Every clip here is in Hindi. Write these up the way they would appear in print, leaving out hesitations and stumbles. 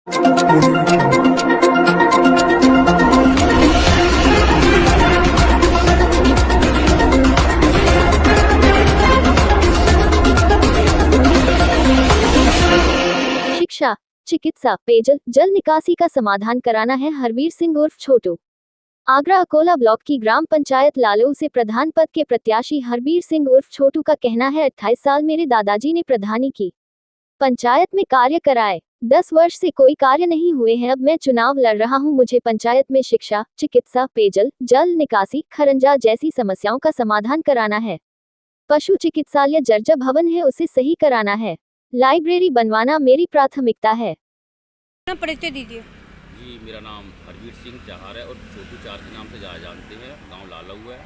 शिक्षा, चिकित्सा, पेयजल, जल निकासी का समाधान कराना है हरवीर सिंह उर्फ छोटू। आगरा अकोला ब्लॉक की ग्राम पंचायत लालऊ से प्रधान पद के प्रत्याशी हरवीर सिंह उर्फ छोटू का कहना है 28 साल मेरे दादाजी ने प्रधानी की, पंचायत में कार्य कराए, 10 वर्ष से कोई कार्य नहीं हुए हैं। अब मैं चुनाव लड़ रहा हूं, मुझे पंचायत में शिक्षा, चिकित्सा, पेयजल, जल निकासी, खरंजा जैसी समस्याओं का समाधान कराना है। पशु चिकित्सालय जर्जर भवन है, उसे सही कराना है। लाइब्रेरी बनवाना मेरी प्राथमिकता है। परिचय दीजिए। जी, मेरा नाम हरवीर सिंह चाहर है और छोटू चाहर के नाम से ज़्यादा जानते हैं। गांव लालऊ है।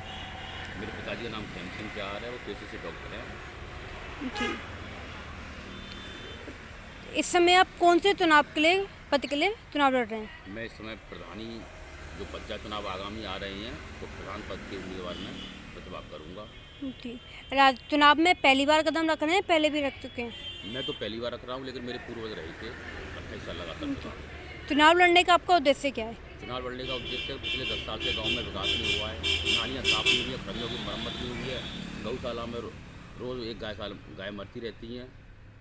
मेरे पिताजी का नाम खेम सिंह चाहर है, वो पेशे से डॉक्टर हैं। जी, इस समय आप कौन से चुनाव के लिए पद के लिए चुनाव लड़ रहे हैं? मैं इस समय प्रधानी जो पंचायत चुनाव आगामी आ रहे हैं तो प्रधान पद के उम्मीदवार में प्रतिभाग करूँगा। जी, चुनाव में पहली बार कदम रख रहे हैं, पहले भी रख चुके हैं? मैं तो पहली बार रख रहा हूँ, लेकिन मेरे पूर्वज रहे थे 28 साल लगातार। चुनाव लड़ने का आपका उद्देश्य क्या है? चुनाव लड़ने का उद्देश्य पिछले 10 साल से गांव में विकास नहीं हुआ है, नालियाँ साफ नहीं हुई है, खड़ियों की मरम्मत नहीं हुई है, गौशाला में रोज़ एक गाय मरती रहती हैं,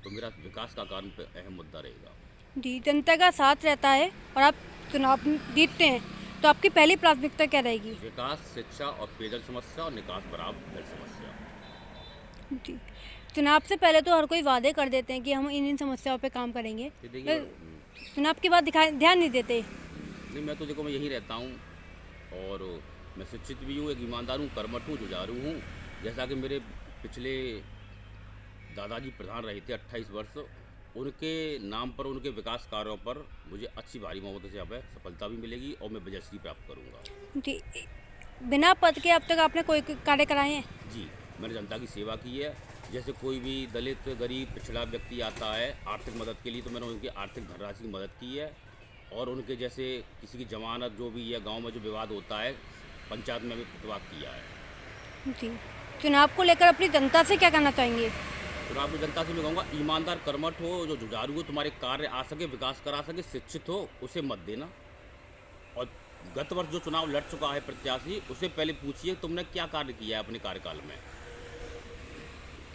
तो मेरा विकास का कारण पे अहम मुद्दा रहेगा। जी, जनता का साथ रहता है और आप चुनाव जीतते हैं, तो आपकी पहली प्राथमिकता क्या रहेगी? विकास, शिक्षा और पेयजल समस्या और निकास बराबर जल समस्या। जी, चुनाव से पहले तो हर कोई वादे कर देते हैं कि हम इन समस्याओं पे काम करेंगे, चुनाव के बाद ध्यान नहीं देते। नहीं, मैं तो देखो मैं यहीं रहता हूँ और मैं शिक्षित भी हूँ, एक ईमानदार हूँ, कर्मठ हूँ, जुझारू हूँ। जैसा कि मेरे पिछले दादाजी प्रधान रहे थे 28 वर्ष, उनके नाम पर, उनके विकास कार्यों पर मुझे अच्छी भारी मोहब्बत से अब सफलता भी मिलेगी और मैं विजयश्री प्राप्त करूँगा। जी, बिना पद के अब तक आपने कोई कार्य कराए हैं? जी, मैंने जनता की सेवा की है। जैसे कोई भी दलित, गरीब, पिछड़ा व्यक्ति आता है आर्थिक मदद के लिए, तो मैंने उनकी आर्थिक धनराशि की मदद की है और उनके जैसे किसी की जमानत जो भी है, गांव में जो विवाद होता है, पंचायत में भी प्रतिभाग किया है। जी, चुनाव को लेकर अपनी जनता से क्या कहना चाहेंगे? चुनाव की जनता से मैं कहूँगा, ईमानदार, कर्मठ हो, जो जुझारू हो, तुम्हारे कार्य आ सके, विकास करा सके, शिक्षित हो, उसे मत देना। और गत वर्ष जो चुनाव लड़ चुका है प्रत्याशी, उसे पहले पूछिए तुमने क्या कार्य किया है अपने कार्यकाल में।